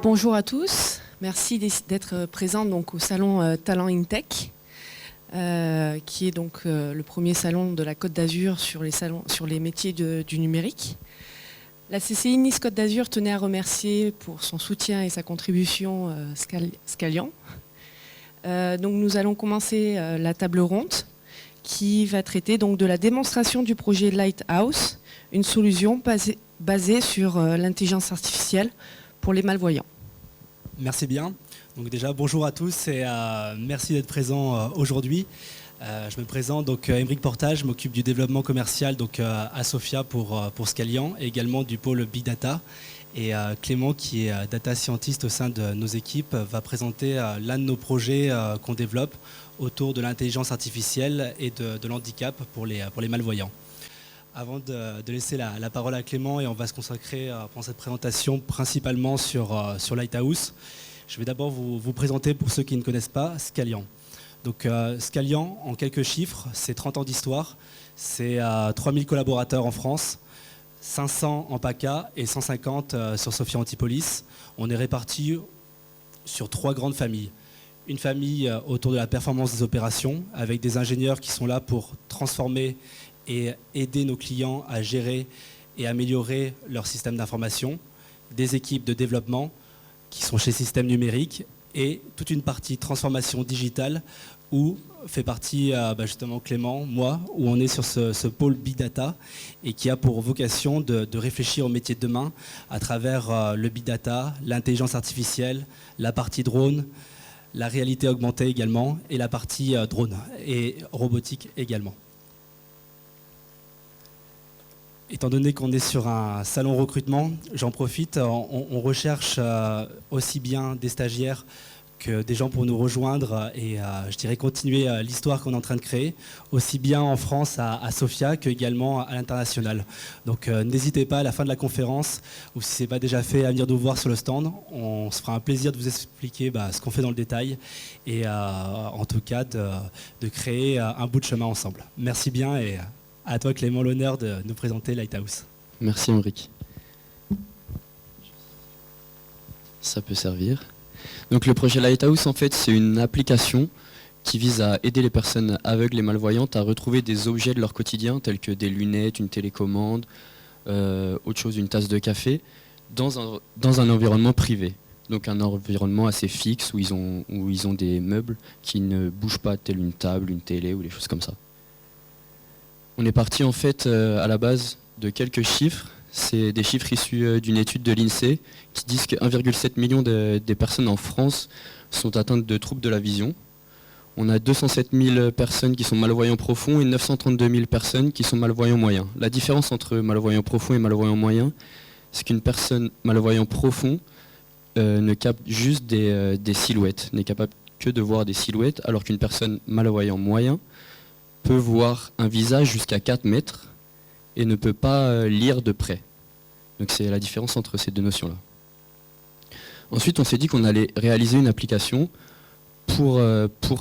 Bonjour à tous, merci d'être présents donc, au salon Talent InTech, qui est donc le premier salon de la Côte d'Azur sur les métiers du numérique. La CCI Nice Côte d'Azur tenait à remercier pour son soutien et sa contribution Scalian. Donc nous allons commencer la table ronde qui va traiter donc de la démonstration du projet Lighthouse, une solution basée sur l'intelligence artificielle pour les malvoyants. Merci bien. Donc déjà, bonjour à tous et merci d'être présents aujourd'hui. Je me présente, donc Aymeric Portage, je m'occupe du développement commercial donc, à Sofia pour Scalian et également du pôle Big Data. Et Clément, qui est data scientist au sein de nos équipes, va présenter l'un de nos projets qu'on développe autour de l'intelligence artificielle et de l'handicap pour les malvoyants. Avant de laisser la parole à Clément, et on va se consacrer pendant cette présentation principalement sur Lighthouse, je vais d'abord vous présenter, pour ceux qui ne connaissent pas, Scalian. Donc Scalian, en quelques chiffres, c'est 30 ans d'histoire, c'est 3000 collaborateurs en France, 500 en PACA et 150 sur Sophia Antipolis. On est répartis sur 3 grandes familles. Une famille autour de la performance des opérations, avec des ingénieurs qui sont là pour transformer et aider nos clients à gérer et améliorer leur système d'information, des équipes de développement qui sont chez Système Numérique et toute une partie transformation digitale où fait partie justement Clément, moi, où on est sur ce pôle Big Data et qui a pour vocation de réfléchir au métier de demain à travers le Big Data, l'intelligence artificielle, la partie drone, la réalité augmentée également et la partie drone et robotique également. Étant donné qu'on est sur un salon recrutement, j'en profite, on recherche aussi bien des stagiaires que des gens pour nous rejoindre et je dirais continuer l'histoire qu'on est en train de créer, aussi bien en France à Sofia qu'également à l'international. Donc n'hésitez pas à la fin de la conférence, ou si ce n'est pas déjà fait, à venir nous voir sur le stand. On se fera un plaisir de vous expliquer ce qu'on fait dans le détail et en tout cas de créer un bout de chemin ensemble. Merci bien et à toi Clément, l'honneur de nous présenter Lighthouse. Merci Aymeric. Ça peut servir. Donc le projet Lighthouse, en fait, c'est une application qui vise à aider les personnes aveugles et malvoyantes à retrouver des objets de leur quotidien, tels que des lunettes, une télécommande, autre chose, une tasse de café, dans un environnement privé. Donc un environnement assez fixe où ils ont des meubles qui ne bougent pas, tels une table, une télé ou des choses comme ça. On est parti en fait à la base de quelques chiffres. C'est des chiffres issus d'une étude de l'INSEE qui disent que 1,7 million des personnes en France sont atteintes de troubles de la vision. On a 207 000 personnes qui sont malvoyants profonds et 932 000 personnes qui sont malvoyants moyens. La différence entre malvoyant profond et malvoyant moyen, c'est qu'une personne malvoyant profond ne capte juste des silhouettes, n'est capable que de voir des silhouettes, alors qu'une personne malvoyant moyen peut voir un visage jusqu'à 4 mètres et ne peut pas lire de près. Donc c'est la différence entre ces deux notions-là. Ensuite, on s'est dit qu'on allait réaliser une application pour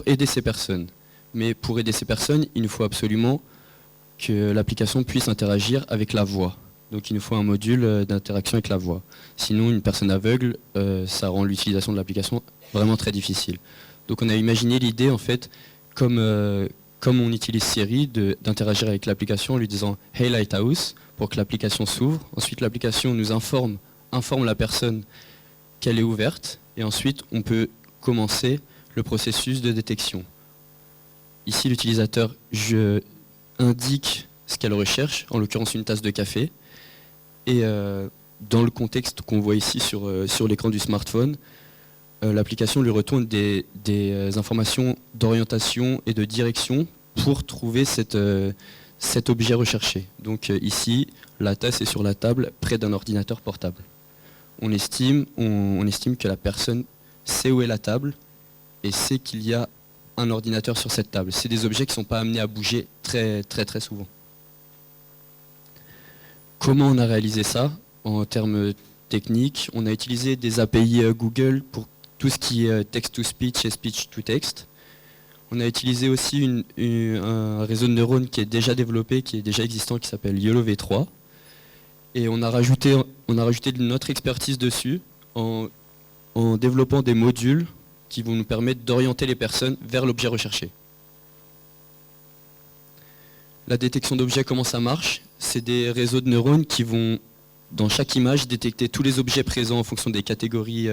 aider ces personnes. Mais pour aider ces personnes, il nous faut absolument que l'application puisse interagir avec la voix. Donc il nous faut un module d'interaction avec la voix. Sinon, une personne aveugle, ça rend l'utilisation de l'application vraiment très difficile. Donc on a imaginé l'idée, en fait, comme on utilise Siri, d'interagir avec l'application en lui disant « Hey Lighthouse » pour que l'application s'ouvre. Ensuite, l'application nous informe la personne qu'elle est ouverte. Et ensuite, on peut commencer le processus de détection. Ici, l'utilisateur indique ce qu'elle recherche, en l'occurrence une tasse de café. Et dans le contexte qu'on voit ici sur l'écran du smartphone, l'application lui retourne des informations d'orientation et de direction pour trouver cet objet recherché. Donc ici, la tasse est sur la table près d'un ordinateur portable. On estime que la personne sait où est la table et sait qu'il y a un ordinateur sur cette table. C'est des objets qui ne sont pas amenés à bouger très très très souvent. Comment on a réalisé ça en termes techniques? On a utilisé des API Google pour tout ce qui est text-to-speech et speech-to-text. On a utilisé aussi un réseau de neurones qui est déjà développé, qui est déjà existant, qui s'appelle YOLO V3. Et on a rajouté de notre expertise dessus en en développant des modules qui vont nous permettre d'orienter les personnes vers l'objet recherché. La détection d'objets, comment ça marche? C'est des réseaux de neurones qui vont, dans chaque image, détecter tous les objets présents en fonction des catégories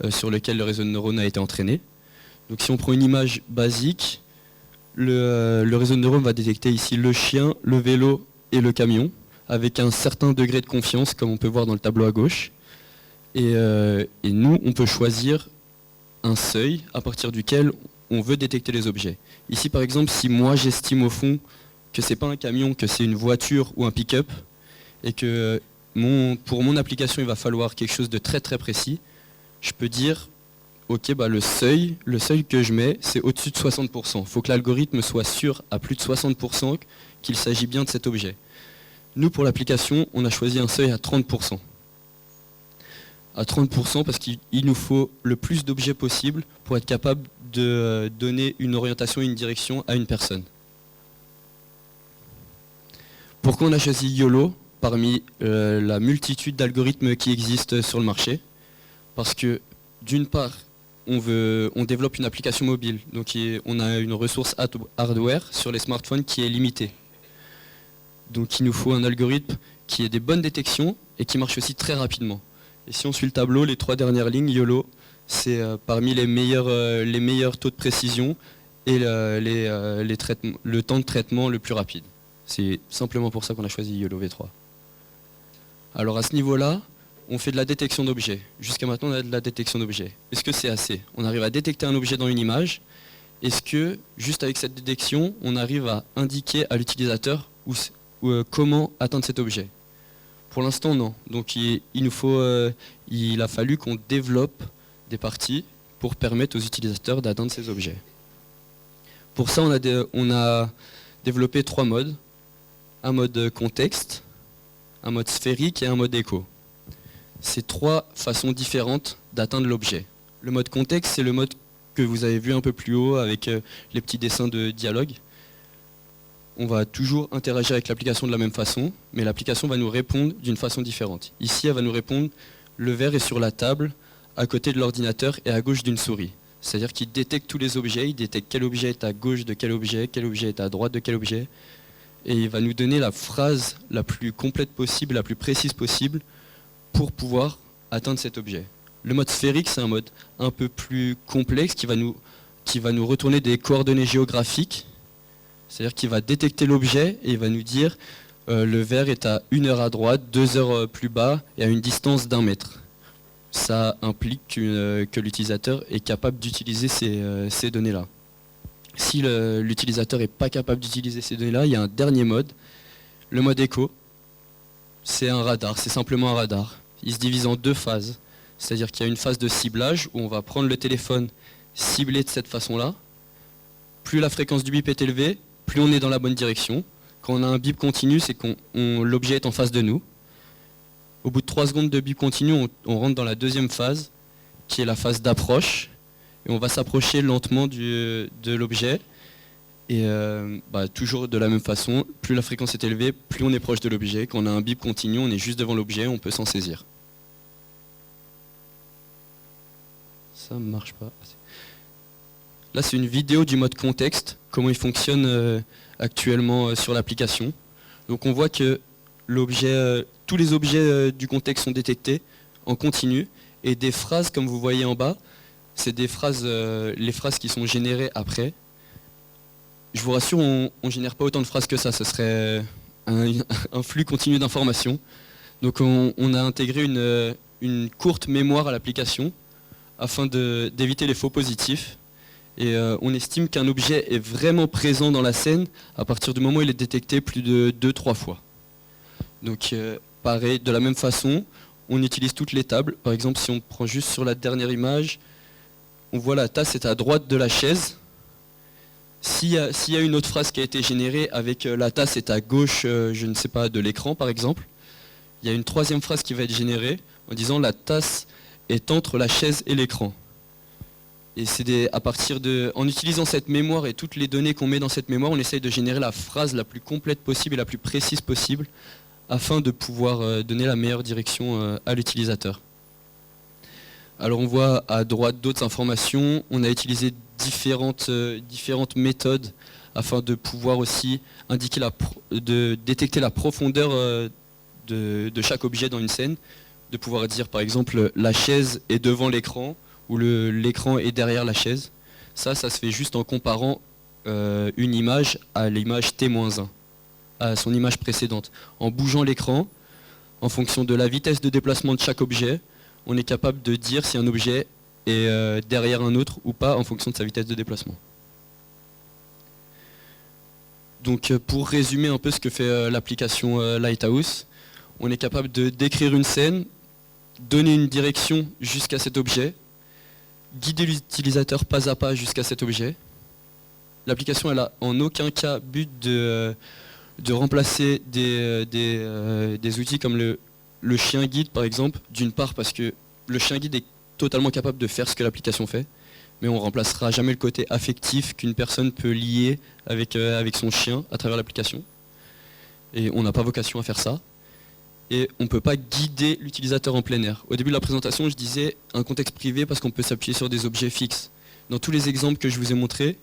sur lesquelles le réseau de neurones a été entraîné. Donc si on prend une image basique, le réseau de neurones va détecter ici le chien, le vélo et le camion, avec un certain degré de confiance, comme on peut voir dans le tableau à gauche. Et nous, on peut choisir un seuil à partir duquel on veut détecter les objets. Ici, par exemple, si moi j'estime au fond que c'est pas un camion, que c'est une voiture ou un pick-up, et que pour mon application, il va falloir quelque chose de très très précis, je peux dire, ok, bah, le seuil que je mets, c'est au-dessus de 60%. Il faut que l'algorithme soit sûr à plus de 60% qu'il s'agit bien de cet objet. Nous, pour l'application, on a choisi un seuil à 30%. À 30% parce qu'il nous faut le plus d'objets possible pour être capable de donner une orientation et une direction à une personne. Pourquoi on a choisi YOLO parmi la multitude d'algorithmes qui existent sur le marché? Parce que d'une part, on développe une application mobile, donc on a une ressource hardware sur les smartphones qui est limitée. Donc il nous faut un algorithme qui ait des bonnes détections et qui marche aussi très rapidement. Et si on suit le tableau, les 3 dernières lignes, YOLO, c'est parmi les meilleurs taux de précision et le temps de traitement le plus rapide. C'est simplement pour ça qu'on a choisi YOLO V3. Alors à ce niveau-là, on fait de la détection d'objets. Jusqu'à maintenant, on a de la détection d'objets. Est-ce que c'est assez? On arrive à détecter un objet dans une image. Est-ce que, juste avec cette détection, on arrive à indiquer à l'utilisateur comment atteindre cet objet? Pour l'instant, non. Donc il a fallu qu'on développe des parties pour permettre aux utilisateurs d'atteindre ces objets. Pour ça, on a développé 3 modes. Un mode contexte, un mode sphérique et un mode écho. C'est 3 façons différentes d'atteindre l'objet. Le mode contexte, c'est le mode que vous avez vu un peu plus haut avec les petits dessins de dialogue. On va toujours interagir avec l'application de la même façon, mais l'application va nous répondre d'une façon différente. Ici, elle va nous répondre, le verre est sur la table, à côté de l'ordinateur et à gauche d'une souris. C'est-à-dire qu'il détecte tous les objets, il détecte quel objet est à gauche de quel objet est à droite de quel objet, et il va nous donner la phrase la plus complète possible, la plus précise possible, pour pouvoir atteindre cet objet. Le mode sphérique, c'est un mode un peu plus complexe qui va nous retourner des coordonnées géographiques. C'est-à-dire qu'il va détecter l'objet et il va nous dire le verre est à 1 heure à droite, 2 heures plus bas et à une distance d'1 mètre. Ça implique que l'utilisateur est capable d'utiliser ces données-là. Si l'utilisateur n'est pas capable d'utiliser ces données-là, il y a un dernier mode, le mode écho. C'est un radar, c'est simplement un radar. Il se divise en 2 phases. C'est-à-dire qu'il y a une phase de ciblage où on va prendre le téléphone ciblé de cette façon-là. Plus la fréquence du bip est élevée, plus on est dans la bonne direction. Quand on a un bip continu, c'est que l'objet est en face de nous. Au bout de 3 secondes de bip continu, on rentre dans la 2e phase, qui est la phase d'approche. Et on va s'approcher lentement de l'objet. Et toujours de la même façon, plus la fréquence est élevée, plus on est proche de l'objet. Quand on a un bip continu, on est juste devant l'objet, on peut s'en saisir. Ça ne marche pas. Là, c'est une vidéo du mode contexte, comment il fonctionne actuellement sur l'application. Donc on voit que tous les objets du contexte sont détectés en continu, et des phrases, comme vous voyez en bas, c'est les phrases qui sont générées après. Je vous rassure, on ne génère pas autant de phrases que ça, ce serait un flux continu d'informations. Donc on a intégré une courte mémoire à l'application afin d'éviter les faux positifs. Et on estime qu'un objet est vraiment présent dans la scène à partir du moment où il est détecté plus de 2-3 fois. Donc pareil, de la même façon, on utilise toutes les tables. Par exemple, si on prend juste sur la dernière image, on voit la tasse est à droite de la chaise. S'il y a une autre phrase qui a été générée avec la tasse est à gauche, je ne sais pas, de l'écran par exemple, il y a une 3e phrase qui va être générée en disant la tasse est entre la chaise et l'écran. Et c'est en utilisant cette mémoire et toutes les données qu'on met dans cette mémoire, on essaye de générer la phrase la plus complète possible et la plus précise possible afin de pouvoir donner la meilleure direction à l'utilisateur. Alors on voit à droite d'autres informations. On a utilisé différentes méthodes afin de pouvoir aussi indiquer de détecter la profondeur de chaque objet dans une scène, de pouvoir dire par exemple la chaise est devant l'écran ou l'écran est derrière la chaise. Ça se fait juste en comparant une image à l'image T-1, à son image précédente. En bougeant l'écran, en fonction de la vitesse de déplacement de chaque objet, on est capable de dire si un objet est derrière un autre ou pas en fonction de sa vitesse de déplacement. Donc pour résumer un peu ce que fait l'application Lighthouse, on est capable de décrire une scène, donner une direction jusqu'à cet objet, guider l'utilisateur pas à pas jusqu'à cet objet. L'application elle a en aucun cas but de remplacer des outils comme le chien guide par exemple, d'une part parce que le chien guide est totalement capable de faire ce que l'application fait, mais on ne remplacera jamais le côté affectif qu'une personne peut lier avec son chien à travers l'application. Et on n'a pas vocation à faire ça. Et on ne peut pas guider l'utilisateur en plein air. Au début de la présentation, je disais un contexte privé parce qu'on peut s'appuyer sur des objets fixes. Dans tous les exemples que je vous ai montrés,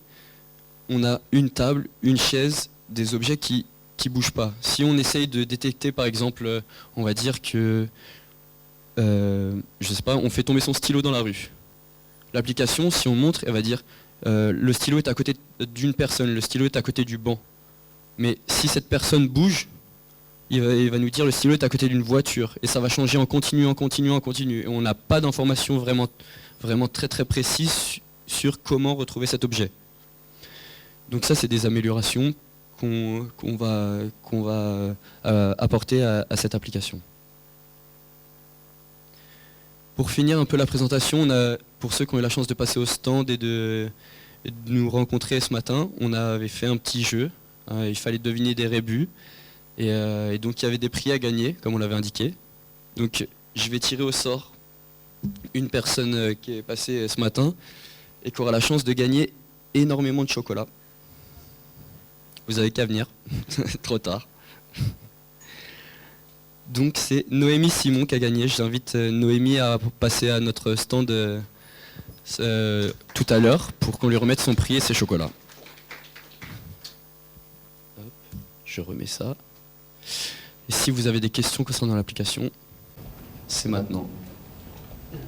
on a une table, une chaise, des objets qui ne bougent pas. Si on essaye de détecter par exemple, on va dire que, je sais pas, on fait tomber son stylo dans la rue. L'application, si on montre, elle va dire le stylo est à côté d'une personne, le stylo est à côté du banc. Mais si cette personne bouge, il va nous dire le stylo est à côté d'une voiture. Et ça va changer en continu, en continu, en continu. Et on n'a pas d'informations vraiment très très précises sur comment retrouver cet objet. Donc ça, c'est des améliorations qu'on va apporter à cette application. Pour finir un peu la présentation, pour ceux qui ont eu la chance de passer au stand et de nous rencontrer ce matin, on avait fait un petit jeu. Il fallait deviner des rébus. Et donc il y avait des prix à gagner, comme on l'avait indiqué. Donc je vais tirer au sort une personne qui est passée ce matin et qui aura la chance de gagner énormément de chocolat. Vous avez qu'à venir, trop tard. Donc c'est Noémie Simon qui a gagné. J'invite Noémie à passer à notre stand tout à l'heure pour qu'on lui remette son prix et ses chocolats. Hop, je remets ça. Et si vous avez des questions concernant l'application, c'est maintenant. Je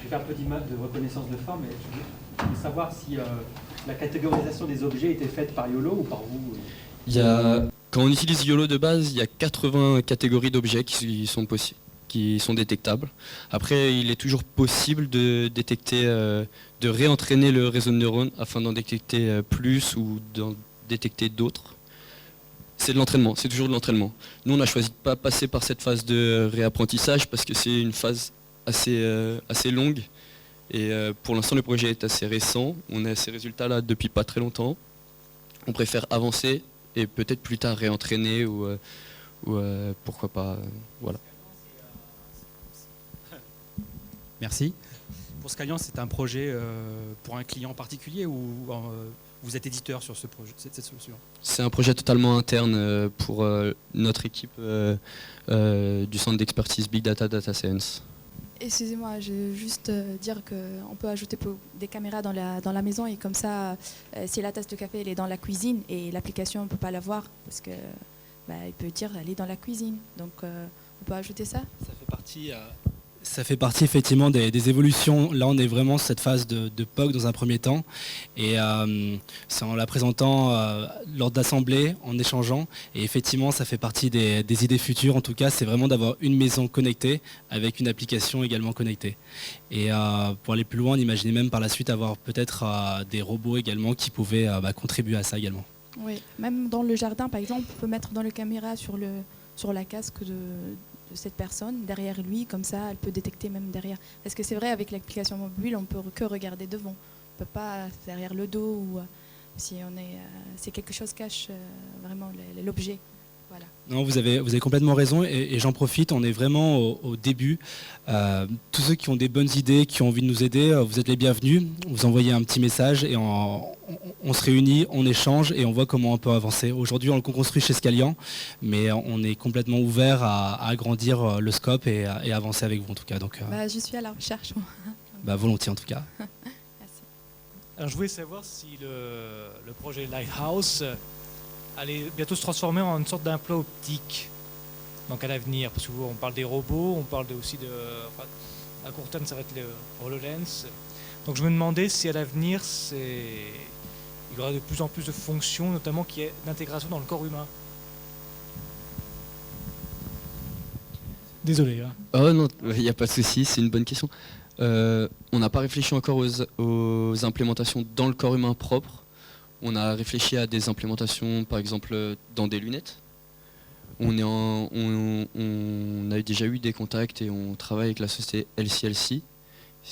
vais faire un peu d'image de reconnaissance de forme, mais je veux savoir si la catégorisation des objets était faite par YOLO ou par vous. Quand on utilise YOLO de base, il y a 80 catégories d'objets qui sont détectables. Après, il est toujours possible de détecter, de réentraîner le réseau de neurones afin d'en détecter plus ou d'en détecter d'autres. C'est de l'entraînement, c'est toujours de l'entraînement. Nous, on a choisi de ne pas passer par cette phase de réapprentissage parce que c'est une phase assez longue. Et pour l'instant, le projet est assez récent. On a ces résultats-là depuis pas très longtemps. On préfère avancer et peut-être plus tard réentraîner ou pourquoi pas. Voilà. Merci. Pour Scalian, c'est un projet pour un client particulier ou vous êtes éditeur sur ce projet, cette solution? C'est un projet totalement interne pour notre équipe du centre d'expertise Big Data Data Science. Excusez-moi, je veux juste dire qu'on peut ajouter des caméras dans la maison et comme ça, si la tasse de café elle est dans la cuisine et l'application ne peut pas la voir parce que il peut dire elle est dans la cuisine. Donc on peut ajouter ça. Ça fait partie effectivement des évolutions. Là, on est vraiment sur cette phase de POC dans un premier temps. Et c'est en la présentant lors d'assemblée, en échangeant. Et effectivement, ça fait partie des idées futures. En tout cas, c'est vraiment d'avoir une maison connectée avec une application également connectée. Et pour aller plus loin, on imaginait même par la suite avoir peut-être des robots également qui pouvaient contribuer à ça également. Oui, même dans le jardin, par exemple, on peut mettre dans le caméra sur la casque de cette personne, derrière lui, comme ça, elle peut détecter même derrière. Parce que c'est vrai, avec l'application mobile, on peut que regarder devant. On ne peut pas derrière le dos ou si c'est quelque chose cache vraiment l'objet. Voilà. Non, vous avez complètement raison et j'en profite, on est vraiment au début. Tous ceux qui ont des bonnes idées, qui ont envie de nous aider, vous êtes les bienvenus. Vous envoyez un petit message et on se réunit, on échange et on voit comment on peut avancer. Aujourd'hui, on le construit chez Scalian, mais on est complètement ouvert à agrandir le scope et avancer avec vous en tout cas. Donc, Je suis à la recherche. volontiers en tout cas. Merci. Alors je voulais savoir si le projet Lighthouse allait bientôt se transformer en une sorte d'implant optique, donc à l'avenir, parce qu'on parle des robots, on parle aussi à court terme ça va être le HoloLens. Donc je me demandais si à l'avenir il y aura de plus en plus de fonctions, notamment qui est d'intégration dans le corps humain. Désolé. Hein. Oh non, il n'y a pas de souci, c'est une bonne question. On n'a pas réfléchi encore aux implémentations dans le corps humain propre. On a réfléchi à des implémentations, par exemple, dans des lunettes. On a déjà eu des contacts et on travaille avec la société LCLC.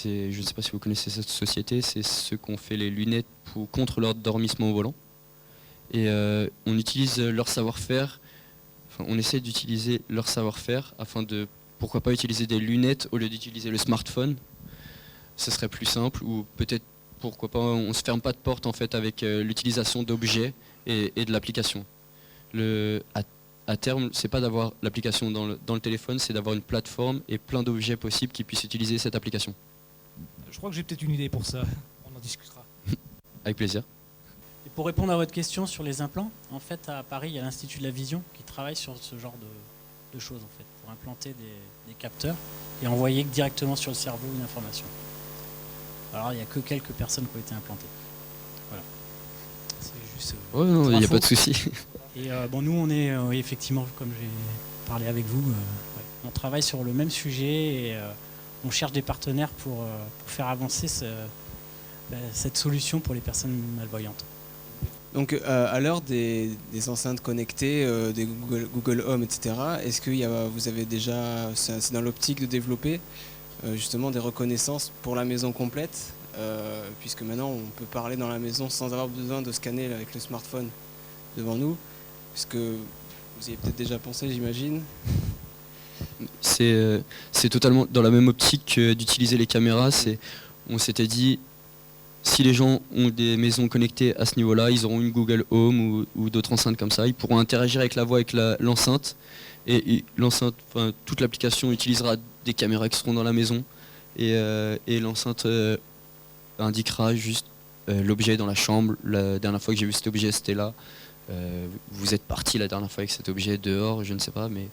Je ne sais pas si vous connaissez cette société, c'est ceux qui ont fait les lunettes contre l'endormissement au volant. Et on utilise leur savoir-faire, on essaie d'utiliser leur savoir-faire afin de, pourquoi pas utiliser des lunettes au lieu d'utiliser le smartphone. Ce serait plus simple, ou peut-être pourquoi pas, on ne se ferme pas de porte en fait avec l'utilisation d'objets et de l'application. À terme, c'est pas d'avoir l'application dans le téléphone, c'est d'avoir une plateforme et plein d'objets possibles qui puissent utiliser cette application. Je crois que j'ai peut-être une idée pour ça, on en discutera. Avec plaisir. Et pour répondre à votre question sur les implants, en fait à Paris il y a l'Institut de la Vision qui travaille sur ce genre de choses en fait, pour implanter des capteurs et envoyer directement sur le cerveau une information. Alors il n'y a que quelques personnes qui ont été implantées. Voilà. C'est juste. Oh non, il n'y a pas de souci. Et nous on est effectivement, comme j'ai parlé avec vous, on travaille sur le même sujet et on cherche des partenaires pour faire avancer cette solution pour les personnes malvoyantes. Donc à l'heure des enceintes connectées, des Google Home, etc., est-ce que vous avez déjà, c'est dans l'optique de développer justement des reconnaissances pour la maison complète, puisque maintenant on peut parler dans la maison sans avoir besoin de scanner avec le smartphone devant nous, puisque vous y avez peut-être déjà pensé, j'imagine. C'est totalement dans la même optique d'utiliser les caméras. On s'était dit, si les gens ont des maisons connectées à ce niveau-là, ils auront une Google Home ou d'autres enceintes comme ça. Ils pourront interagir avec la voix, avec l'enceinte. Et l'enceinte, toute l'application utilisera des caméras qui seront dans la maison. Et l'enceinte indiquera juste l'objet dans la chambre. La dernière fois que j'ai vu cet objet, c'était là. Vous êtes parti la dernière fois avec cet objet dehors, je ne sais pas, mais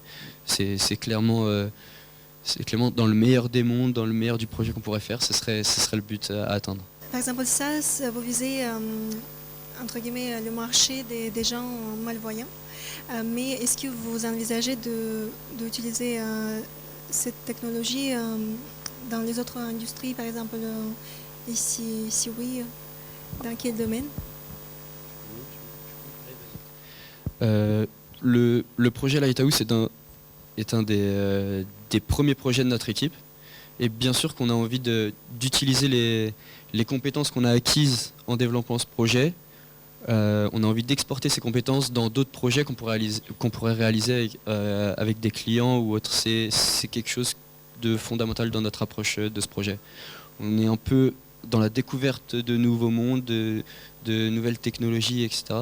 c'est clairement dans le meilleur des mondes, dans le meilleur du projet qu'on pourrait faire, ce serait le but à atteindre. Par exemple, ça, vous visez entre guillemets le marché des gens malvoyants, mais est-ce que vous envisagez d'utiliser cette technologie dans les autres industries, par exemple, et si oui, dans quel domaine? Le projet Lighthouse est un des premiers projets de notre équipe. Et bien sûr qu'on a envie d'utiliser les compétences qu'on a acquises en développant ce projet. On a envie d'exporter ces compétences dans d'autres projets qu'on pourrait réaliser avec des clients ou autres. C'est quelque chose de fondamental dans notre approche de ce projet. On est un peu dans la découverte de nouveaux mondes, de nouvelles technologies, etc.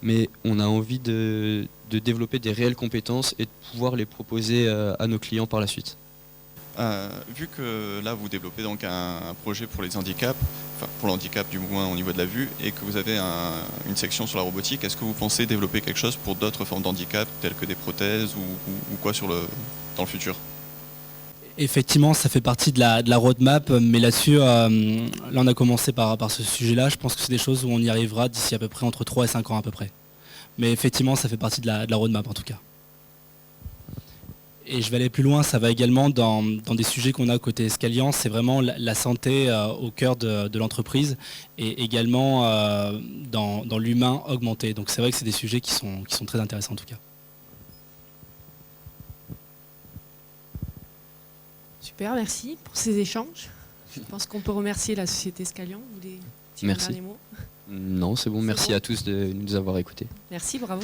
Mais on a envie de développer des réelles compétences et de pouvoir les proposer à nos clients par la suite. Vu que là vous développez donc un projet pour les handicaps, enfin pour le handicap du moins au niveau de la vue, et que vous avez une section sur la robotique, est-ce que vous pensez développer quelque chose pour d'autres formes d'handicap, telles que des prothèses ou quoi dans le futur? Effectivement, ça fait partie de la roadmap, mais là-dessus, là on a commencé par ce sujet-là. Je pense que c'est des choses où on y arrivera d'ici à peu près entre 3 et 5 ans à peu près. Mais effectivement, ça fait partie de la roadmap en tout cas. Et je vais aller plus loin, ça va également dans des sujets qu'on a côté Scalian, c'est vraiment la santé au cœur de l'entreprise et également dans l'humain augmenté. Donc c'est vrai que c'est des sujets qui sont très intéressants en tout cas. Super, merci pour ces échanges. Je pense qu'on peut remercier la société Scalian. Vous voulez dire un dernier mot ? Non, c'est bon, merci à tous de nous avoir écoutés. Merci, bravo.